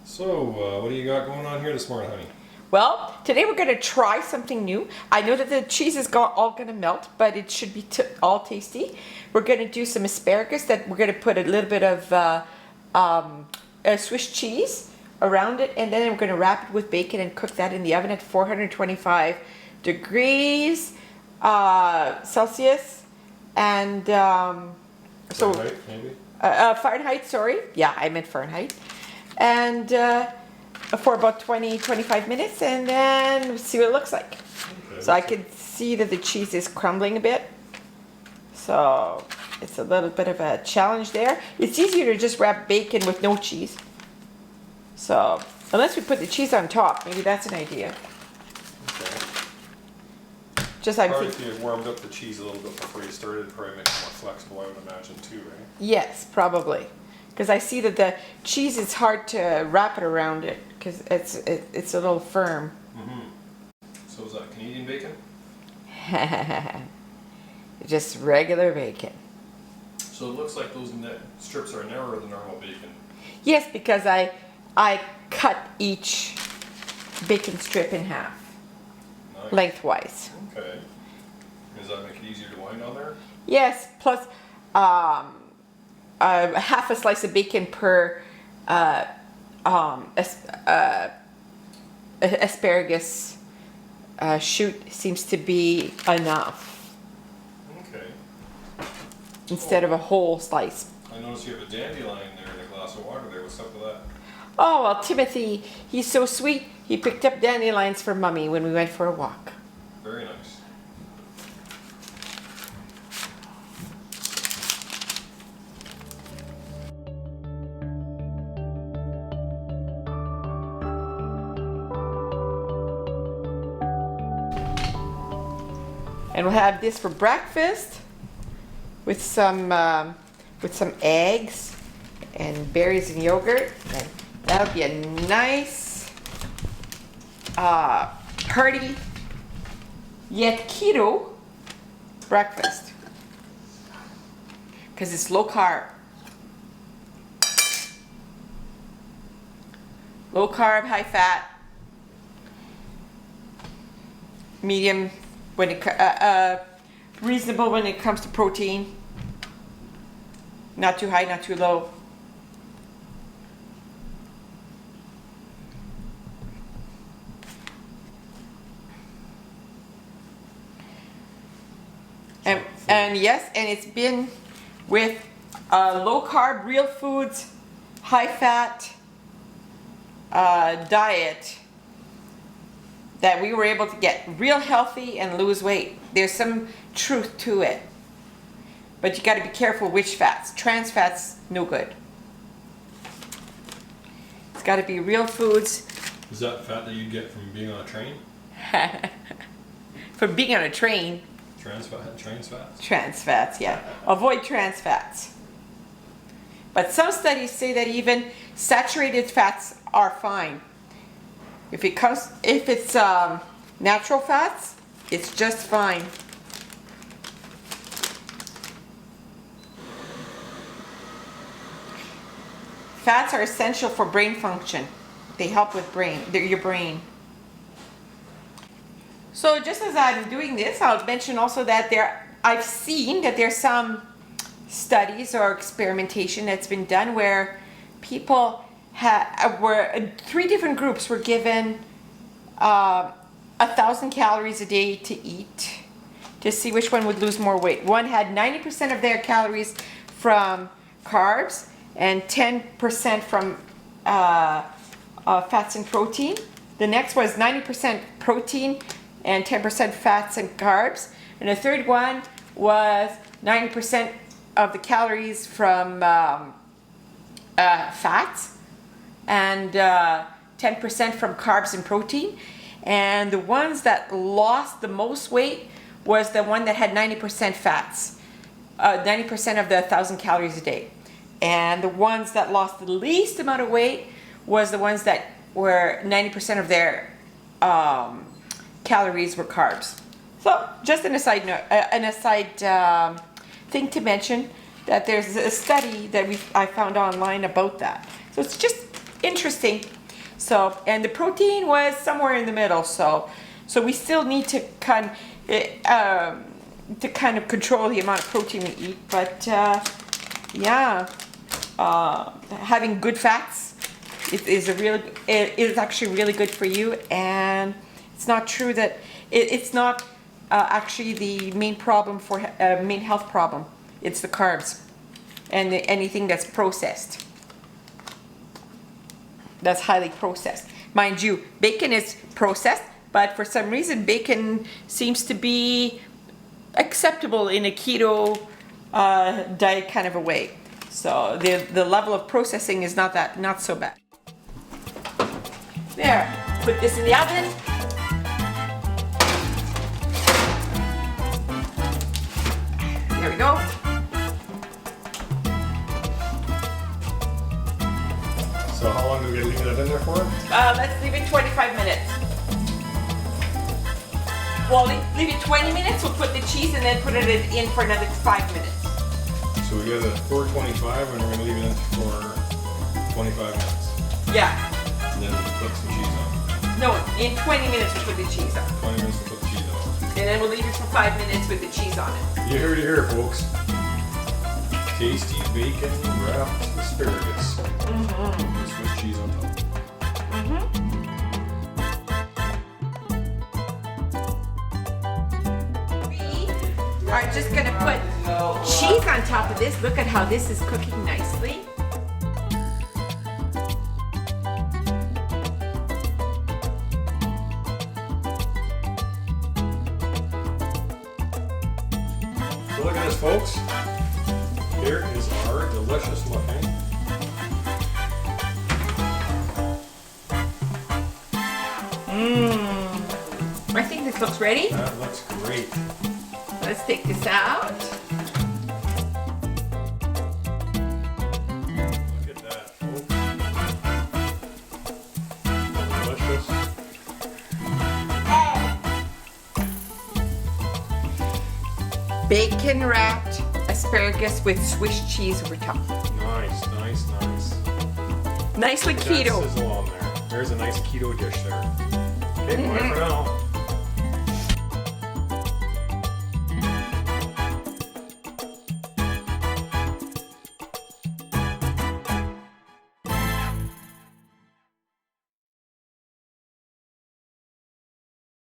So, what do you got going on here this morning, honey? Well, today we're going to try something new. I know that the cheese is all going to melt, but it should be all tasty. We're going to do some asparagus that we're going to put a little bit of Swiss cheese around it, and then we're going to wrap it with bacon and cook that in the oven at 425 degrees Celsius. And so Fahrenheit, maybe? Fahrenheit, sorry. Yeah, I meant Fahrenheit. And for about 20-25 minutes, and then see what it looks like. Okay, so I can see that the cheese is crumbling a bit. So it's a little bit of a challenge there. It's easier to just wrap bacon with no cheese. So unless we put the cheese on top, maybe that's an idea. Okay. Just I'm probably if you warmed up the cheese a little bit before you started, it'd probably make it more flexible, I would imagine too, right? Yes, probably. Because I see that the cheese is hard to wrap it around it because it's a little firm. Mm-hmm. So is that Canadian bacon? Just regular bacon. So it looks like those strips are narrower than normal bacon. Yes, because I cut each bacon strip in half, Nice. lengthwise. Okay. Does that make it easier to wind on there? Yes, plus half a slice of bacon per asparagus shoot seems to be enough. Okay. Instead of a whole slice. I notice you have a dandelion there and a glass of water there. What's up with that? Oh, well, Timothy, he's so sweet. He picked up dandelions for Mummy when we went for a walk. Very nice. And we'll have this for breakfast with some eggs and berries and yogurt. And that'll be a nice hearty yet keto breakfast because it's low carb. Low carb, high fat, medium when it reasonable when it comes to protein. Not too high, not too low. And yes, and it's been with low carb, real foods, high fat diet that we were able to get real healthy and lose weight. There's some truth to it. But you got to be careful which fats. Trans fats, no good. It's got to be real foods. Is that fat that you get from being on a train? From being on a train. Trans fats? Trans fats, yeah. Avoid trans fats. But some studies say that even saturated fats are fine. If it's natural fats, it's just fine. Fats are essential for brain function. They help with your brain. So just as I'm doing this, I'll mention also that I've seen that there's some studies or experimentation that's been done where people where 3 different groups were given 1,000 calories a day to eat to see which one would lose more weight. One had 90% of their calories from carbs and 10% from fats and protein. The next was 90% protein and 10% fats and carbs. And the third one was 90% of the calories from fats and 10% from carbs and protein. And the ones that lost the most weight was the one that had 90% fats, 90% of the 1,000 calories a day. And the ones that lost the least amount of weight was the ones that were 90% of their calories were carbs. So just an aside thing to mention that there's a study that I found online about that. So it's just interesting So, and the protein was somewhere in the middle. So we still need to kind of control the amount of protein we eat. But yeah, having good fats it is actually really good for you. And it's not true that it's not actually the main problem for main health problem. It's the carbs and anything that's processed. That's highly processed. Mind you, bacon is processed, but for some reason bacon seems to be acceptable in a keto diet kind of a way. So the level of processing is not so bad. There, put this in the oven. There we go. So how long do we leave it in there for? Let's leave it 25 minutes. Well, leave it 20 minutes, we'll put the cheese and then put it in for another 5 minutes. So we got it at 425 and we're going to leave it in for 25 minutes. Yeah. And then we'll put some cheese on. No, in 20 minutes we'll put the cheese on. 20 minutes to put the cheese on. And then we'll leave it for 5 minutes with the cheese on it. You heard it here, folks. Tasty bacon wrapped asparagus. With Swiss cheese on top. We are just gonna put cheese on top of this. Look at how this is cooking nicely. So look at this, folks. Here is our delicious looking I think this looks ready. That looks great. Let's take this out. Look at that, folks. Delicious. Bacon wrapped asparagus with Swiss cheese over top. Nice, nice, nice. Nicely That keto. sizzle on there. There's a nice keto dish there. Okay, bye for now.